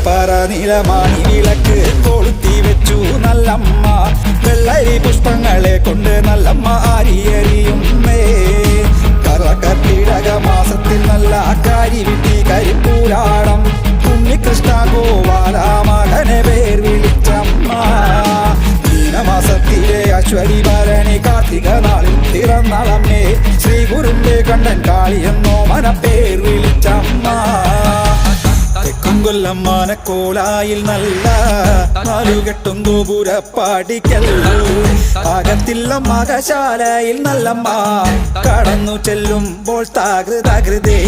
പറ നീലമാണി വിളക്ക് കൊളുത്തി വെച്ചു നല്ലമ്മ. വെള്ളരി പുഷ്പങ്ങളെ കൊണ്ട് നല്ലമ്മ ആരിയെറിയുന്നേ. കർക്കിടക മാസത്തിൽ നല്ല കാരി വിട്ടി കരിപ്പൂരാടം. ഉണ്ണികൃഷ്ണ ഗോപാല മകനെ പേർ വിളിച്ചമ്മ. മീനമാസത്തിലെ അശ്വതി ഭരണി കാർത്തിക നാളിൽ പിറന്നളമ്മേ. ശ്രീ ഗുരുന്റെ കണ്ടൻ കാളി എന്നോ മനപ്പേർ വിളിച്ചമ്മ. തെക്കുംകൊല്ലം മാനക്കോലായിൽ നല്ല നാലുകെട്ടും ഗോപുരപ്പാടിക്കൽ. അകത്തില്ല മകശാലയിൽ നല്ലമ്മ കടന്നു ചെല്ലുമ്പോൾ താകൃതകൃതേ.